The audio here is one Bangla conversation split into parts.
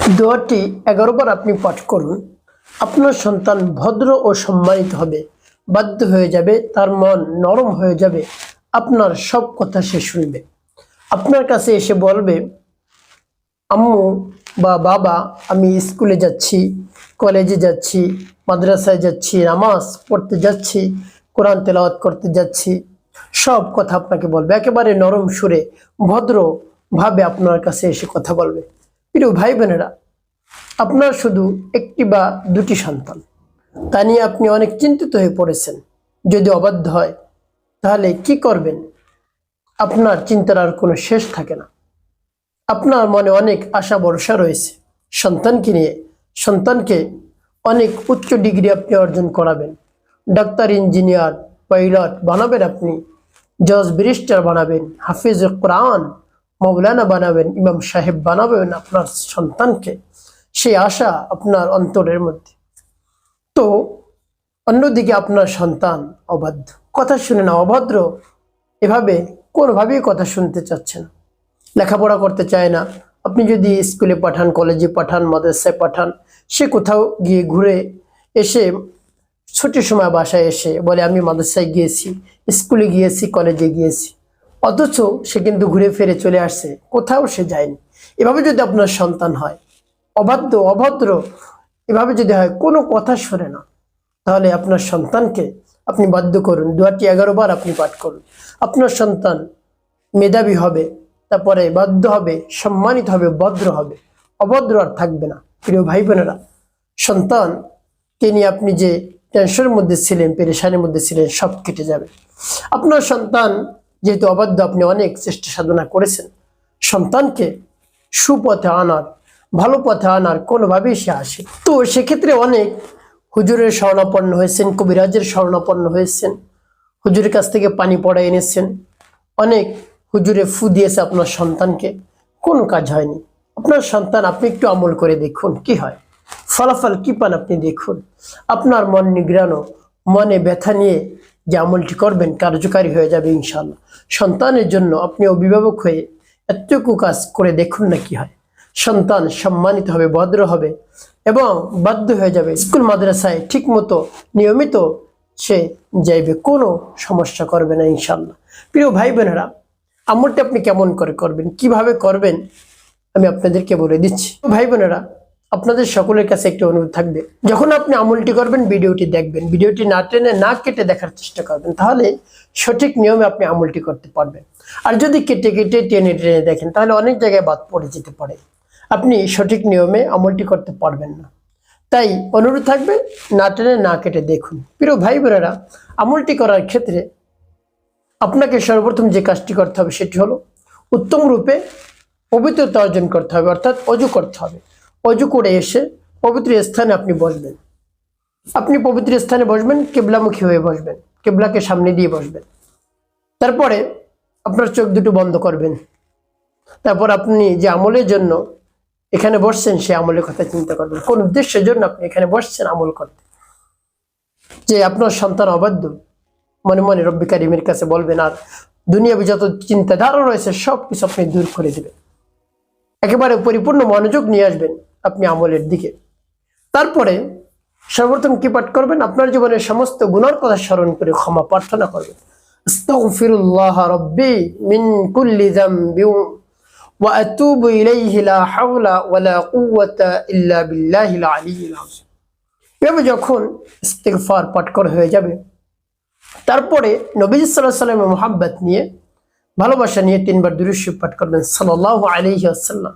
দোয়াটি 11 বার আপনি পাঠ করুন। আপনার সন্তান ভদ্র ও সম্মানিত হবে, বাধ্য হয়ে যাবে, তার মন নরম হয়ে যাবে, আপনার সব কথা সে শুনবে। আপনার কাছে এসে বলবে, আম্মু বা বাবা, আমি স্কুলে যাচ্ছি, কলেজে যাচ্ছি, মাদ্রাসায় যাচ্ছি, নামাজ পড়তে যাচ্ছি, কোরআন তেলাওয়াত করতে যাচ্ছি। সব কথা আপনাকে বলবে, একেবারে নরম সুরে, ভদ্র ভাবে আপনার কাছে এসে কথা বলবে। প্রিয় ভাই বোনেরা, আপনার শুধু একটি বা দুটি সন্তান, তা নিয়ে আপনি অনেক চিন্তিত হয়ে পড়েছেন। যদি অবাধ্য হয় তাহলে কি করবেন? আপনার চিন্তার আর কোনো শেষ থাকে না। আপনার মনে অনেক আশা ভরসা রয়েছে সন্তানকে নিয়ে। সন্তানকে অনেক উচ্চ ডিগ্রি আপনি অর্জন করাবেন, ডাক্তার, ইঞ্জিনিয়ার, পাইলট বানাবেন, আপনি জজ ব্যারিস্টার বানাবেন, হাফিজ কোরআন, মৌলানা বানাবেন, ইমাম সাহেব বানাবেন আপনার সন্তানকে। সেই আশা আপনার অন্তরের মধ্যে। তো অন্যদিকে আপনার সন্তান অবাধ্য, কথা শুনে না, অভদ্র, এভাবে কোনোভাবেই কথা শুনতে চাচ্ছে না, লেখাপড়া করতে চায় না। আপনি যদি স্কুলে পাঠান, কলেজে পাঠান, মাদ্রাসায় পাঠান, সে কোথাও গিয়ে ঘুরে এসে ছুটির সময় বাসায় এসে বলে, আমি মাদ্রাসায় গিয়েছি, স্কুলে গিয়েছি, কলেজে গিয়েছি, অথচ সে কিন্তু ঘুরে ফিরে চলে আসছে, কোথাও সে যায়নি। এভাবে যদি আপনার সন্তান হয়, অবাধ্য, অভদ্র, এভাবে যদি হয়, কোনো কথা শোনে না, তাহলে আপনার সন্তানকে আপনি বাধ্য করুন, দোয়াটি 11 বার আপনি পাঠ করুন। আপনার সন্তান মেধাবী হবে, তারপরে বাধ্য হবে, সম্মানিত হবে, ভদ্র হবে, অভদ্র আর থাকবে না। প্রিয় ভাই বোনেরা, সন্তানকে নিয়ে আপনি যে টেনশনের মধ্যে ছিলেন, পেরেশানির মধ্যে ছিলেন, সব কেটে যাবে। আপনার সন্তান যেহেতু অবাধ্য, আপনি অনেক চেষ্টা সাধনা করেছেন সন্তানকে সুপথে আনার, ভালো পথে আনার, কোনোভাবেই সে আসে। তো সেক্ষেত্রে অনেক হুজুরের শরণাপন্ন হয়েছেন, কবিরাজের শরণাপন্ন হয়েছেন, হুজুরের কাছ থেকে পানি পড়া এনেছেন, অনেক হুজুরে ফু দিয়েছে আপনার সন্তানকে, কোনো কাজ হয়নি। আপনার সন্তান, আপনি একটু আমল করে দেখুন কি হয়, ফলাফল কি পান আপনি দেখুন। আপনার মন নিগ্রানো, মনে ব্যথা নিয়ে যে আমলটি করবেন কার্যকারী হয়ে যাবে ইনশাআল্লাহ। সন্তানের জন্য আপনি অভিভাবক হয়ে এতটুকু কাজ করে দেখুন না কি হয়। সন্তান সম্মানিত হবে, ভদ্র হবে এবং বাধ্য হয়ে যাবে, স্কুল মাদ্রাসায় ঠিক মতো নিয়মিত সে যাইবে, কোনো সমস্যা করবে না ইনশাআল্লাহ। প্রিয় ভাই বোনেরা, আমলটা আপনি কেমন করে করবেন, কিভাবে করবেন, আমি আপনাদেরকে বলে দিচ্ছি। ভাই বোনেরা, আপনাদের সকলের কাছে একটি অনুরোধ থাকবে, যখন আপনি আমলটি করবেন ভিডিওটি দেখবেন, ভিডিওটি না টেনে না কেটে দেখার চেষ্টা করবেন, তাহলে সঠিক নিয়মে আপনি আমলটি করতে পারবেন। আর যদি কেটে কেটে টেনে টেনে দেখেন, তাহলে অনেক জায়গায় বাদ পড়ে যেতে পারে, আপনি সঠিক নিয়মে আমলটি করতে পারবেন না। তাই অনুরোধ থাকবে, না টেনে না কেটে দেখুন। প্রিয় ভাই বোনেরা, আমলটি করার ক্ষেত্রে আপনাকে সর্বপ্রথম যে কাজটি করতে হবে সেটি হলো উত্তম রূপে পবিত্রতা অর্জন করতে হবে, অর্থাৎ অজু করতে হবে। অজু করে এসে পবিত্র স্থানে আপনি বসবেন। আপনি পবিত্র স্থানে বসবেন, কেবলামুখী হয়ে বসবেন, কেবলাকে সামনে দিয়ে বসবেন। তারপরে আপনার চোখ দুটো বন্ধ করবেন। তারপর আপনি যে আমলের জন্য এখানে বসছেন সেই আমলের কথা চিন্তা করবেন। কোন উদ্দেশ্যের জন্য আপনি এখানে বসছেন আমল করতে? যে আপনার সন্তান অবাধ্য, মনে মনে রব্বি কারিমের কাছে বলবেন, আর দুনিয়াবি যত চিন্তাধারা রয়েছে সব কিছু আপনি দূর করে দিবেন, একেবারে পরিপূর্ণ মনোযোগ নিয়ে আসবেন আপনি আমলের দিকে। তারপরে সর্বপ্রথম কি পাঠ করবেন? আপনার জীবনের সমস্ত গুনার কথা স্মরণ করে ক্ষমা প্রার্থনা করবেন। আস্তাগফিরুল্লাহ রাব্বি মিন কুল্লি যামবি ওয়া আতুবু ইলাইহি লা হাওলা ওয়ালা কুওয়াতা ইল্লা বিল্লাহিল আলিয়্যিল আযীম। এভাবে যখন ইস্তিগফার পাঠ করা হয়ে যাবে, তারপরে নবীজি সাল্লাল্লাহু আলাইহি ওয়াসাল্লামের মুহাব্বত নিয়ে, ভালোবাসা নিয়ে 3 বার দুরূদ শরীফ পাঠ করবেন, সাল্লাল্লাহু আলাইহি ওয়াসাল্লাম,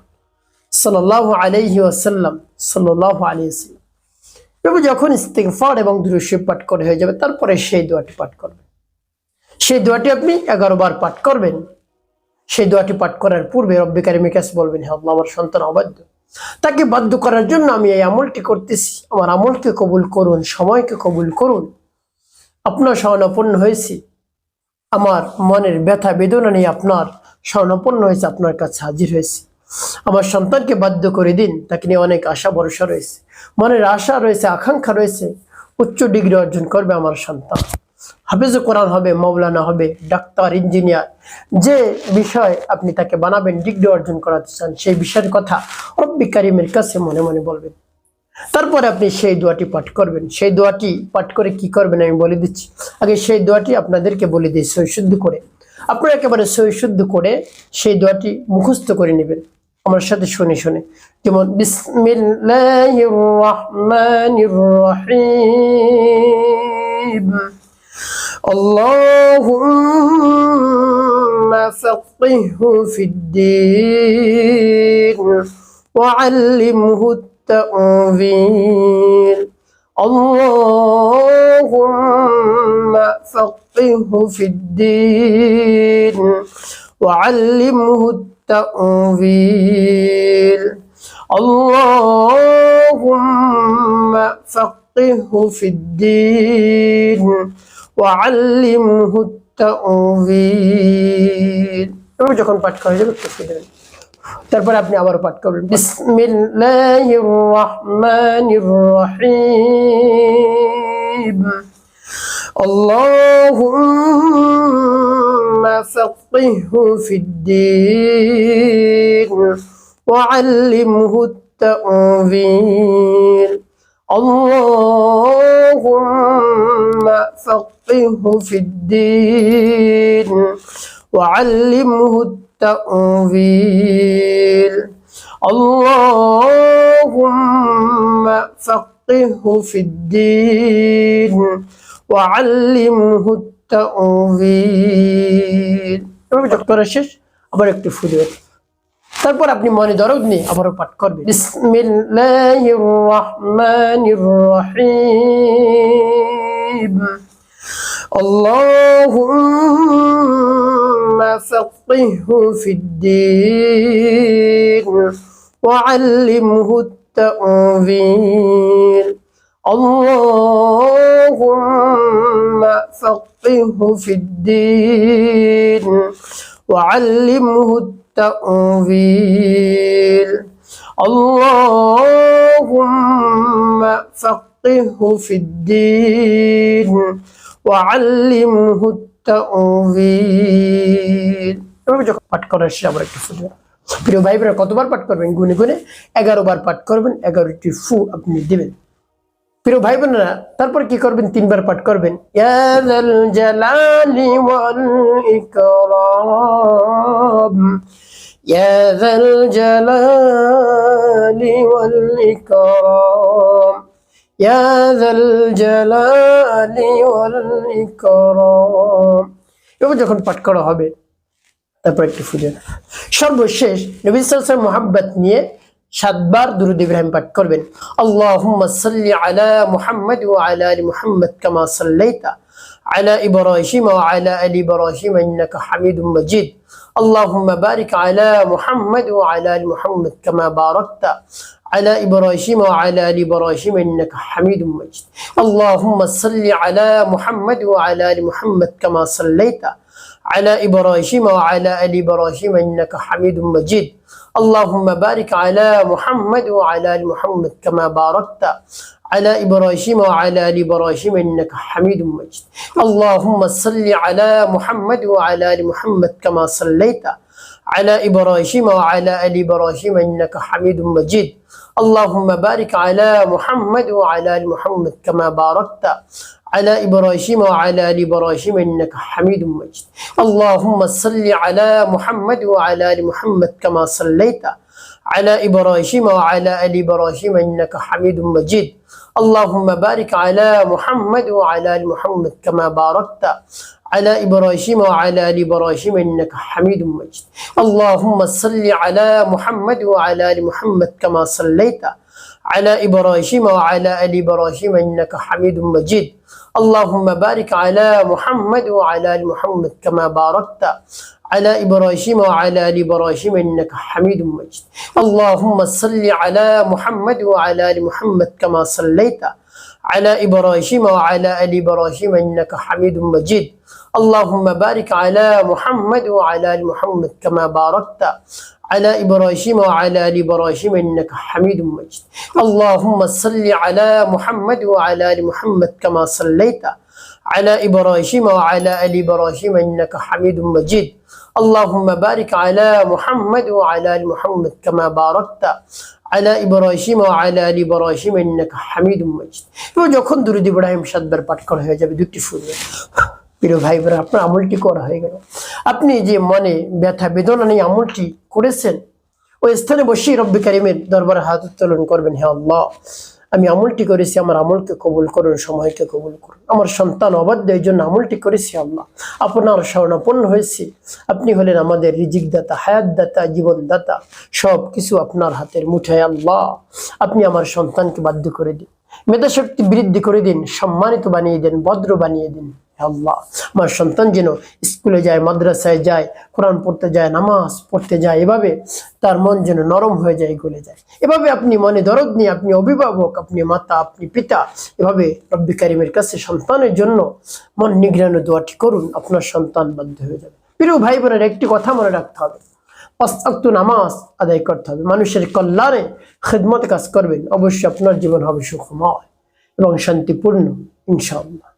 সাল্লাল্লাহু আলাইহি ওয়াসাল্লাম, সাল্লাল্লাহু আলাইহি ওয়াসাল্লাম। এভাবে যখন ইস্তিগফার এবং দুরূদ শরীফ পাঠ করা হয়ে যাবে, তারপরে সেই দোয়াটি পাঠ করবেন। সেই দোয়াটি আপনি 11 বার পাঠ করবেন। সেই দোয়াটি পাঠ করার পূর্বে রব্বি কারিমের কাছে বলবেন, হে আল্লাহ, আমার সন্তান অবাধ্য, তাকে বাধ্য করার জন্য আমি এই আমলটি করতেছি, আমার আমলকে কবুল করুন, সময়কে কবুল করুন। আপনার শরণাপন্ন হয়েছি, আমার মনের ব্যথা বেদনা নিয়ে আপনার শরণাপন্ন হয়েছে, আপনার কাছে হাজির হয়েছি। আমার সন্তানকে বাধ্য করে দিন, তাকে নিয়ে অনেক আশা ভরসা রয়েছে, মনের আশা রয়েছে, আকাঙ্ক্ষা রয়েছে, উচ্চ ডিগ্রি অর্জন করবে আমার সন্তান। হাফেজে কোরআন হবে, মাওলানা হবে, ডাক্তার, ইঞ্জিনিয়ার, যে বিষয় আপনি তাকে বানাবেন, ডিগ্রি অর্জন করাতে চান, সেই বিষয়ের কথা রব্বি কারিমের কাছে মনে মনে বলবেন। তারপরে আপনি সেই দোয়াটি পাঠ করবেন। সেই দোয়াটি পাঠ করে কি করবেন আমি বলে দিচ্ছি। আগে সেই দোয়াটি আপনাদেরকে বলে দিই সহিশুদ্ধ করে। আপনারা একেবারে সহিশুদ্ধ করে সেই দোয়াটি মুখস্থ করে নেবেন আমার সাথে শুনে শুনে। যেমন বিসমিল্লাহির রহমানির রহিম, আল্লাহুম্মা ফাক্কিহহু ফিদ্দীন ওয়া আল্লিমহু التأويل، اللهم فقهه في الدين وعلمه التأويل، اللهم فقهه في الدين وعلمه التأويل। যখন পাঠ করা যাবে তারপর আপনি আবার পাঠ করবেন বিসমিল্লাহির রহমানির রহিম, আল্লাহুম্মা ফাক্কিহহু ফিদ্দীন ওয়া আল্লিমহু التأويل، اللهم فقهه في الدين وعلمه التأويل، اللهم فقهه في الدين وعلمه التأويل। শেষ আবার একটু ফুলে তারপর আপনি মনে দরদ নিয়ে আবারও পাঠ করবেন বিসমিল্লাহির রহমানির রহিম, আল্লাহুম্মা ফাক্কিহহু ফিদ্দীন ওয়া আল্লিমহু التأويل، اللهم فقهه في الدين وعلمه التأويل، اللهم فقهه في الدين وعلمه التأويل। যখন পাঠ করার শেষে আবার একটু ফুল। প্রিয় ভাই বোনেরা, কতবার পাঠ করবেন? গুনে গুনে 11 বার পাঠ করবেন, 11টি ফু আপনি দিবেন। প্রিয় ভাই বোনেরা, তারপর কি করবেন? 3 বার পাঠ করবেন ইয়া যাল জালালি ওয়াল ইকরাম, ইয়া যাল জালালি ওয়াল ইকরাম, ইয়া যাল জালালি ওয়াল ইকরাম। এবার যখন পাঠ করা হবে তারপর একটু ফুজে। সর্বশেষ নবী সাল্লাল্লাহু আলাইহি ওয়াসাল্লাম মুহাব্বত নিয়ে 7 বার দুরূদ ইব্রাহিম পাঠ করবেন। আল্লাহুম্মা সাল্লি আলা মুহাম্মাদ ওয়া আলা আলি মুহাম্মাদ কামা সাল্লাইতা আলা ইব্রাহিম ওয়া আলা আলি ইব্রাহিম ইন্নাকা হামিদুম মাজিদ। আল্লাহুম্মা বারিক আলা মুহাম্মাদ ওয়া আলা আলি মুহাম্মাদ কামা বারাকতা على إبراهيم وعلى آل إبراهيم إنك حميد مجيد. اللهم صل على محمد وعلى آل محمد كما صليت على إبراهيم وعلى آل إبراهيم إنك حميد مجيد. اللهم بارك على محمد وعلى آل محمد كما باركت على إبراهيم وعلى آل إبراهيم إنك حميد مجيد. اللهم صل على محمد وعلى آل محمد كما صليت على إبراهيم وعلى آل إبراهيم إنك حميد مجيد. اللهم بارك على محمد وعلى آل محمد كما باركت على إبراهيم وعلى آل إبراهيم إنك حميد مجيد. اللهم صل على محمد وعلى آل محمد كما صليت على إبراهيم وعلى آل إبراهيم إنك حميد مجيد. اللهم بارك على محمد وعلى آل محمد كما باركت على إبراهيم وعلى آل إبراهيم إنك حميد مجيد. اللهم صل على محمد وعلى آل محمد كما صليت على إبراهيم وعلى آل إبراهيم إنك حميد مجيد. اللهم بارك على محمد وعلى آل محمد كما باركت على إبراهيم وعلى آل إبراهيم إنك حميد مجيد. اللهم صل على محمد وعلى آل محمد كما صليت على إبراهيم وعلى آل إبراهيم إنك حميد مجيد. اللهم بارك على محمد وعلى آل محمد كما باركت على إبراهيم وعلى آل إبراهيم إنك حميد مجيد. اللهم صل على محمد وعلى آل محمد كما صليت على إبراهيم وعلى آل إبراهيم إنك حميد مجيد اللهم بارك على محمد وعلى آل محمد كما باركت على إبراهيم وعلى آل إبراهيم إنك حميد مجيد এবং যখন দুরূদ ইব্রাহিম 7 বার পাঠ করা হয়ে যাবে দুটি ফুলবে প্রিয় ভাই বোনেরা আপনার আমলটি করা হয়ে গেল আপনি যে মনে ব্যথা বেদনা নিয়ে আমলটি করেছেন ওই স্থানে বসেই রব্বি কারীমের দরবারে হাত উত্তোলন করবেন হে আল্লাহ আমি আমলটি করেছি আমার আমলকে কবুল করুন সময়কে কবুল করুন আমার সন্তান অবাধ্য এই জন্য আমলটি করেছি আল্লাহ আপনার শরণাপন্ন হয়েছি আপনি হলেন আমাদের রিজিক দাতা হায়াত দাতা জীবন দাতা সব কিছু আপনার হাতের মুঠায় আল্লাহ আপনি আমার সন্তানকে বাধ্য করে দিন মেধা শক্তি বৃদ্ধি করে দিন সম্মানিত বানিয়ে দিন ভদ্র বানিয়ে দিন আল্লাহ আমার সন্তান যেন স্কুলে যায় মাদ্রাসায় যায় কোরআন পড়তে যায় নামাজ পড়তে যায় এভাবে তার মন যেন নরম হয়ে যায় গলে যায় এভাবে আপনি মনে দরদ নিয়ে আপনি অভিভাবক আপনি মাতা আপনি পিতা এভাবে রব্বি কারীমের কাছে সন্তানের জন্য মন নিগ্রহের দোয়াটি করুন আপনার সন্তান বাধ্য হয়ে যাবে প্রিয় ভাই বোনের একটি কথা মনে রাখতে হবে 5 ওয়াক্ত নামাজ আদায় করতে হবে মানুষের কল্যাণে খিদমতে কাজ করবেন অবশ্যই আপনার জীবন হবে সুখময় এবং শান্তিপূর্ণ ইনশাআল্লাহ